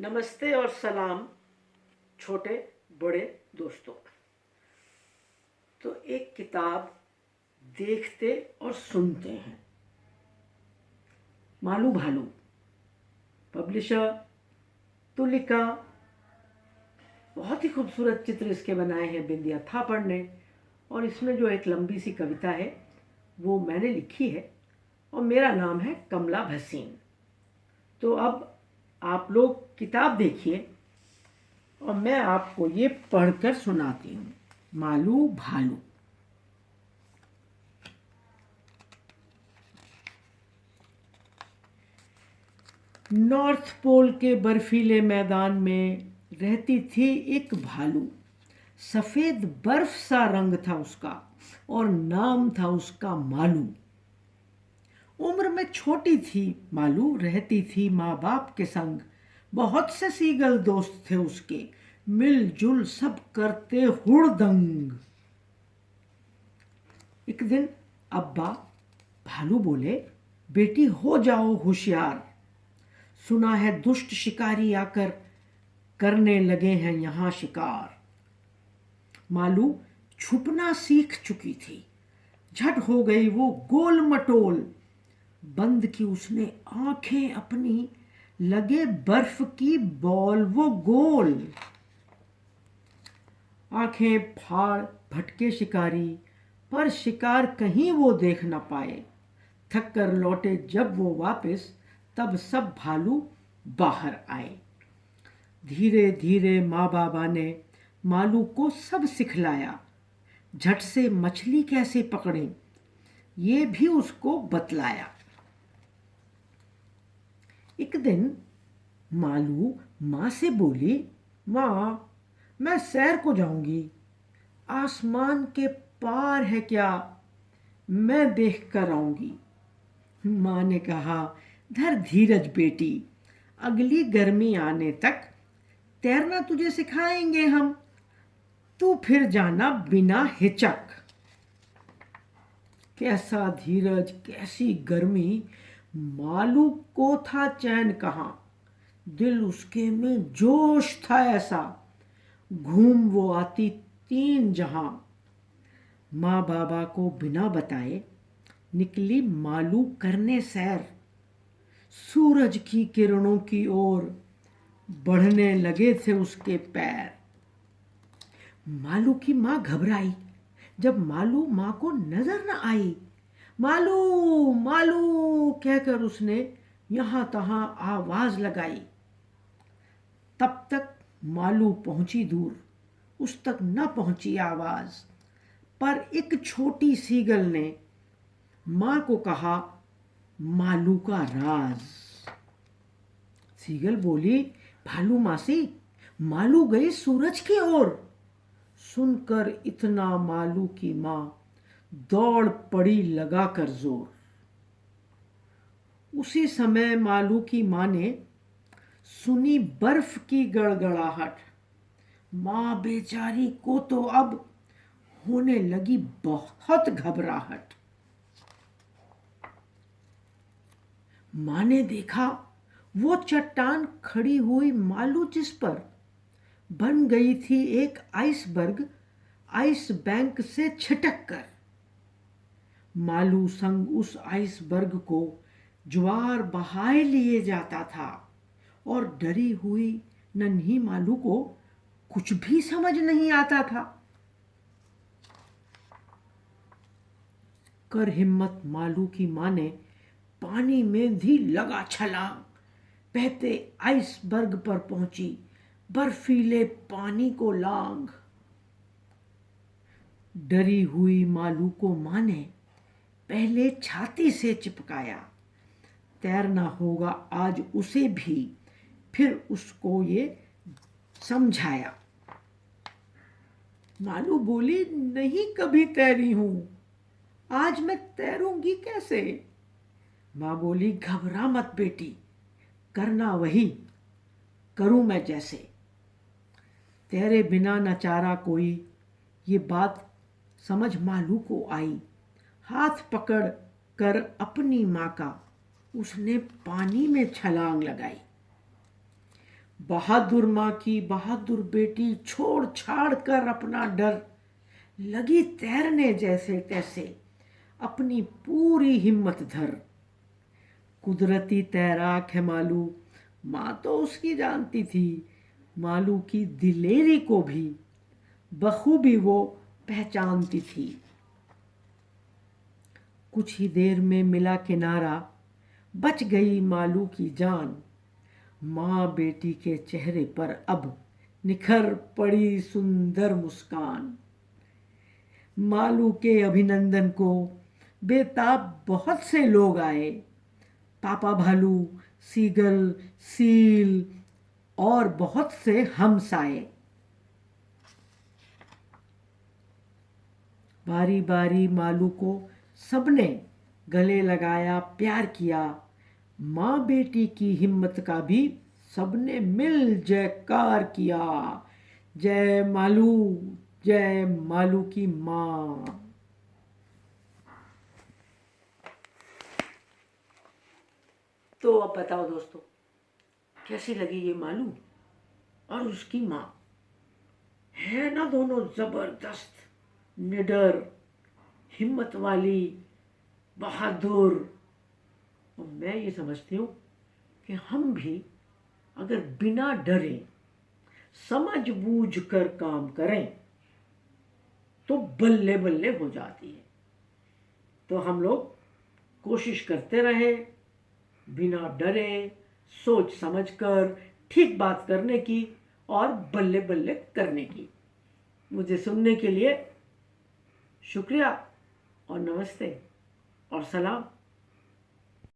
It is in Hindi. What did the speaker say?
नमस्ते और सलाम छोटे बड़े दोस्तों। तो एक किताब देखते और सुनते हैं। मालू भालू, पब्लिशर तुलिका। बहुत ही खूबसूरत चित्र इसके बनाए हैं बिंदिया थापड़ ने। और इसमें जो एक लंबी सी कविता है वो मैंने लिखी है और मेरा नाम है कमला भसीन। तो अब आप लोग किताब देखिए और मैं आपको ये पढ़कर सुनाती हूँ। मालू भालू। नॉर्थ पोल के बर्फीले मैदान में रहती थी एक भालू। सफ़ेद बर्फ सा रंग था उसका और नाम था उसका मालू। उम्र में छोटी थी मालू, रहती थी माँ बाप के संग। बहुत से सीगल दोस्त थे उसके, मिलजुल सब करते हुड़दंग। एक दिन अब्बा भालू बोले, बेटी हो जाओ होशियार। सुना है दुष्ट शिकारी आकर करने लगे हैं यहाँ शिकार। मालू छुपना सीख चुकी थी, झट हो गई वो गोल मटोल। बंद की उसने आंखें अपनी, लगे बर्फ की बॉल वो गोल। आंखें फाड़ भटके शिकारी, पर शिकार कहीं वो देख न पाए। थक कर लौटे जब वो वापस, तब सब भालू बाहर आए। धीरे धीरे माँ बाबा ने मालू को सब सिखलाया। झट से मछली कैसे पकड़ें ये भी उसको बतलाया। एक दिन मालू माँ से बोली, माँ मैं सैर को जाऊंगी, आसमान के पार है क्या, मैं देख कर आऊंगी। माँ ने कहा, धर धीरज बेटी, अगली गर्मी आने तक तैरना तुझे सिखाएंगे हम, तू फिर जाना बिना हिचक। कैसा धीरज कैसी गर्मी, मालू को था चैन कहाँ। दिल उसके में जोश था ऐसा, घूम वो आती 3 जहां। माँ बाबा को बिना बताए निकली मालू करने सैर। सूरज की किरणों की ओर बढ़ने लगे थे उसके पैर। मालू की माँ घबराई जब मालू माँ को नजर न आई। मालू मालू कहकर उसने यहां तहां आवाज लगाई। तब तक मालू पहुंची दूर, उस तक न पहुंची आवाज। पर एक छोटी सीगल ने मां को कहा मालू का राज। सीगल बोली, भालू मासी, मालू गई सूरज की ओर। सुनकर इतना मालू की मां दौड़ पड़ी लगाकर जोर। उसी समय मालू की मां ने सुनी बर्फ की गड़गड़ाहट। मां बेचारी को तो अब होने लगी बहुत घबराहट। मां ने देखा वो चट्टान खड़ी हुई मालू, जिस पर बन गई थी एक आइसबर्ग, आइस बैंक से छिटक कर। मालू संग उस आइसबर्ग को ज्वार बहाए लिए जाता था और डरी हुई नन्ही मालू को कुछ भी समझ नहीं आता था। कर हिम्मत मालू की मां ने पानी में भी लगा छलांग। बहते आइसबर्ग पर पहुंची, बर्फीले पानी को लांग। डरी हुई मालू को मां ने पहले छाती से चिपकाया। तैरना होगा आज उसे भी, फिर उसको ये समझाया। मालू बोली, नहीं कभी तैरी हूं, आज मैं तैरूंगी कैसे। मां बोली, घबरा मत बेटी, करना वही करूं मैं जैसे। तेरे बिना न चारा कोई, ये बात समझ मालू को आई। हाथ पकड़ कर अपनी मां का उसने पानी में छलांग लगाई। बहादुर माँ की बहादुर बेटी छोड़ छाड़ कर अपना डर लगी तैरने जैसे तैसे अपनी पूरी हिम्मत धर। कुदरती तैराक है मालू, माँ तो उसकी जानती थी, मालू की दिलेरी को भी बखूबी वो पहचानती थी। कुछ ही देर में मिला किनारा, बच गई मालू की जान। माँ बेटी के चेहरे पर अब निखर पड़ी सुंदर मुस्कान। मालू के अभिनंदन को बेताब बहुत से लोग आए। पापा भालू, सीगल, सील और बहुत से हमसाए। बारी बारी मालू को सबने गले लगाया, प्यार किया। माँ बेटी की हिम्मत का भी सबने मिल जयकार किया। जय मालू की माँ। तो अब बताओ दोस्तों, कैसी लगी ये मालू और उसकी माँ? है ना दोनों जबरदस्त, निडर, हिम्मत वाली, बहादुर। और मैं ये समझती हूँ कि हम भी अगर बिना डरे समझ बूझ कर काम करें तो बल्ले बल्ले हो जाती है। तो हम लोग कोशिश करते रहे बिना डरे, सोच समझ कर ठीक बात करने की और बल्ले बल्ले करने की। मुझे सुनने के लिए शुक्रिया और नमस्ते और सलाम।